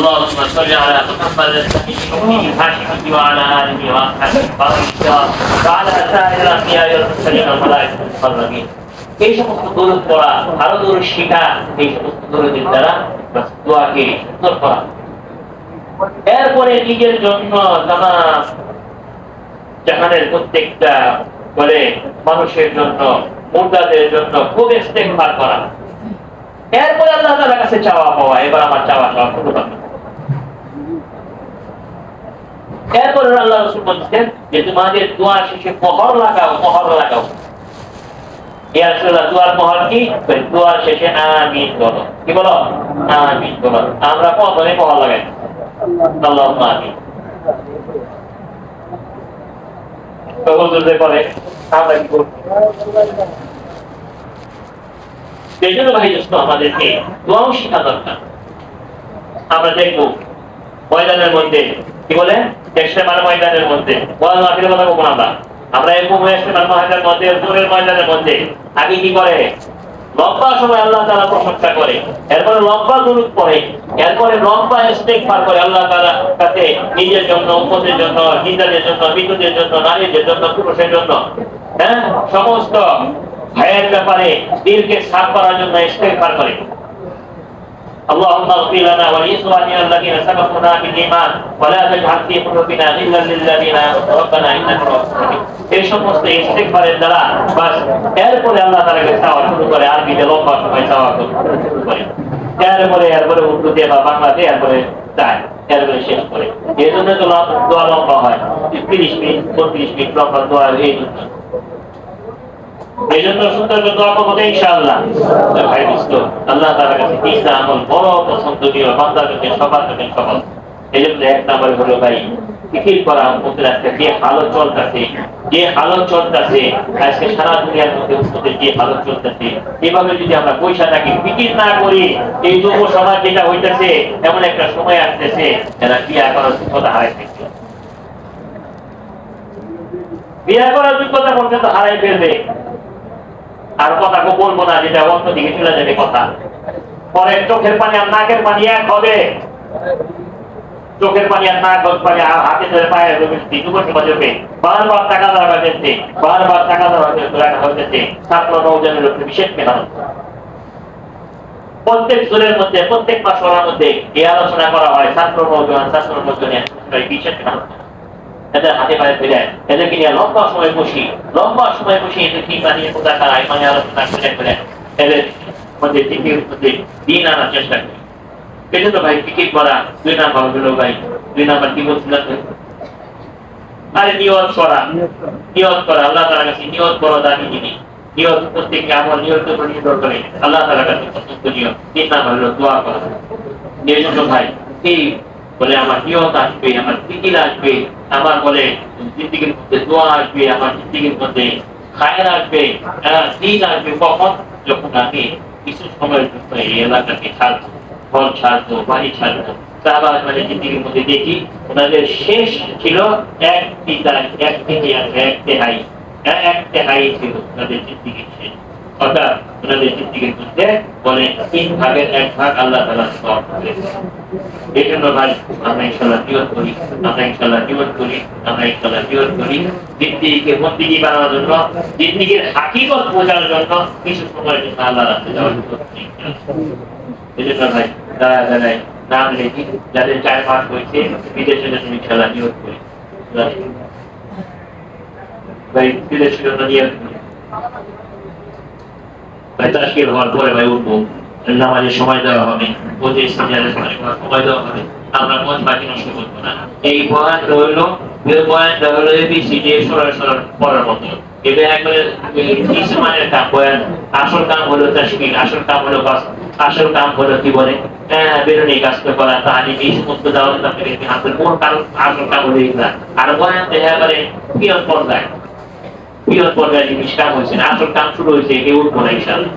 اللهم صل على محمد النبي الهاشمي وعلى اله واصحابه وعلى سائر الانبياء والمرسلين والملائكه المقربين। এই সমস্ত দরুদ পড়া, আরো দরুদ শিখা, এই সমস্ত দরুদের দ্বারা দোয়াকে সুন্দর করা। এরপরে নিজের জন্য তামাম জাহানের প্রত্যেকটা বলে মানুষের জন্য, মুর্দাদের জন্য খুব ইস্তেগফার করা। এরপরে আল্লাহ তাআলার কাছে চাওয়া পাওয়া। এবার আমার চাওয়া শুরু করব। এরপরে আল্লাহ রাসূল বলেছেন যে তোমাদের দোয়া শেষে মোহর লাগাও, মোহর লাগাও। ইয়া রাসূলুল্লাহ, দোয়ার মোহর কি? দোয়ার শেষে আমিন বলো। কি বলো? আমিন বলো। আমরা কতদিন মোহর লাগাই? আল্লাহুম্মা আমিন। তখন যদি পরে আমরা কি করব? এই জন্য ভাই দোস্ত, আমাদেরকে দোয়াও শেখা দরকার। আমরা দেখবো ময়দানের মধ্যে কি বলে, ইজতেমার ময়দানের মধ্যে বলা মাহফিলের কথা বলবো না। আমরা এরকম ইজতেমার ময়দানের মধ্যে, জোরের ময়দানের মধ্যে আগে কি করে, লম্বা সময় আল্লাহ তাআলা প্রশংসা করে, এরপরে লম্বা দুরূদ পড়ে, এরপরে লম্বা ইস্তেগফার করে আল্লাহ তাআলার কাছে, নিজের জন্য, উম্মতের জন্য, জিন্দাদের জন্য, মৃতদের জন্য, নারীদের জন্য, পুরুষের জন্য, হ্যাঁ, সমস্ত ভাইয়ের ব্যাপারে দিলকে সাফ করার জন্য ইস্তেগফার করে। اللهم اغفر لنا ولإخواننا الذين سبقونا بالإيمان ولا تجعل في قلوبنا غلا للذين آمنوا ربنا إنك رؤوف رحيم। এই সমস্ত ইস্তেগফারের দ্বারা বাস এরপরে আল্লাহ তাআলাকে চাওয়া শুরু করে, আরবিতে লম্বা সময় চাওয়া শুরু করে, এরপরে উর্দুতে বা বাংলাতে এরপরে চায়, এরপরে শেষ করে। এই জন্য তো দোয়া লম্বা হয়, 30 মিনিট 32 মিনিট লম্বা দোয়া। এই জন্য সুন্দর দোয়া করবো ইনশাআল্লাহ। ভাই দোস্ত, আল্লাহ তাআলার কাছে তিনটা আমল বড় পছন্দনীয়, বান্দার কাছে সবার কাছে সহজ। এই জন্য এক নম্বরে হলো ভাই ফিকির করা, উম্মতের আজকে যে হালত চলতেছে, আজকে সারা দুনিয়ার মধ্যে উম্মতের যে হালত চলতেছে, এভাবে যদি আমরা পয়সা থাকি, ফিকির না করি, এই যুব সমাজ যেটা হইতেছে, এমন একটা সময় আসতেছে এরা বিয়া করার যোগ্যতা হারাইতেছে, বিয়া করার যোগ্যতা পর্যন্ত হারাই ফেলবে। আর কথা বলবো না, যেটা অন্যদিকে চলে যাবে কথা। পরে চোখের পানি আর নাকের পানি এক হবে, চোখের পানি আর নাক পানি হাতে ধরে পায়ে হবে, বারবার টাকা দেওয়া হয়েছে, বারবার টাকা দেওয়া হয়েছে। ছাত্র নৌজনের উপরে বিশেষ মেহনত। প্রত্যেক জোরের মধ্যে, প্রত্যেক মাসওয়ারার মধ্যে এই আলোচনা করা হয়, ছাত্র নৌজনের বিশেষ মেহনত। এদের হাতে পায়ে ফিরে, এদেরকে নিয়ে লম্বা সময় বসি, এদের কি বানিয়ে কোথায় তারা মানে আলোচনা করে এদের মধ্যে দিন আনার চেষ্টা করি। এটা তো ভাই টিকিট করা 2 নাম্বার হলো ভাই। 2 নাম্বার কি বলছিলাম? আরে নিয়ত করা, আল্লাহ তাআলার কাছে নিয়ত করা দামি জিনিস। নিয়ত প্রত্যেককে আমার নিয়তের উপর নির্ভর করে আল্লাহ তাআলার কাছে পছন্দনীয়। 3 নাম্বার হলো দোয়া করা। এই জন্য ভাই এই বলে আমার নিয়ত আসবে, আমার ফিকির আসবে, আমার বলে জিন্দেগির মধ্যে দোয়া আসবে, আমার জিন্দেগির মধ্যে খায়ের আসবে, দিন আসবে। কখন? যখন আমি কিছু সময়ের জন্য এই এলাকাকে ছাড়বো, ফল ছাড়বো, বাড়ি ছাড়বো। সাহাবায়ে মানে জিন্দেগির মধ্যে দেখি ওনাদের শেষ ছিল এক তেহাই ছিল ওনাদের জিন্দেগির শেষ। অর্থাৎ ওনাদের জিন্দেগির মধ্যে বলে 3 ভাগের 1 ভাগ আল্লাহ তাআলা সওয়াব করেছেন। এই জন্য ভাই আমরা ইনশাআল্লাহ নিয়ত করি, জিন্দেগিকে বন্দেগী বানানোর জন্য, জিন্দেগির হাকিকত বোঝার জন্য কিছু সময়ের জন্য আল্লাহর রাস্তায় যাওয়ার জন্য। এই জন্য ভাই যারা নাম লেখি, যাদের 4 মাস হয়েছে বিদেশের জন্য ইনশাআল্লাহ নিয়ত করি, ভাই বিদেশের জন্য নিয়ত করি। ভাই তাশকিল হওয়ার পরে ভাই উঠবো, নামাজের সময় দেওয়া হবে, সময় দেওয়া হবে। আমরা মন বাকি নষ্ট করবো না। এই বয়ানটা হলো এবিসিডি সরাসরি পড়ার মতো। এটা একবারে ইসমানের কাম। বয়ান আসল কাম হলো তাশকিল, আসল কাম হলো কি বলে বেরোনি কাজ করা, তালিম, এই সমস্ত দেওয়া হাতের কোন কারণ আসল কাম হলো এগুলা। আর বয়ান দেখা এবারে পিয়ন পর্যায়ে জিনিস কাম হয়েছে না, আসল কাম শুরু হয়েছে, কেউ উঠবো না ইনশাআল্লাহ।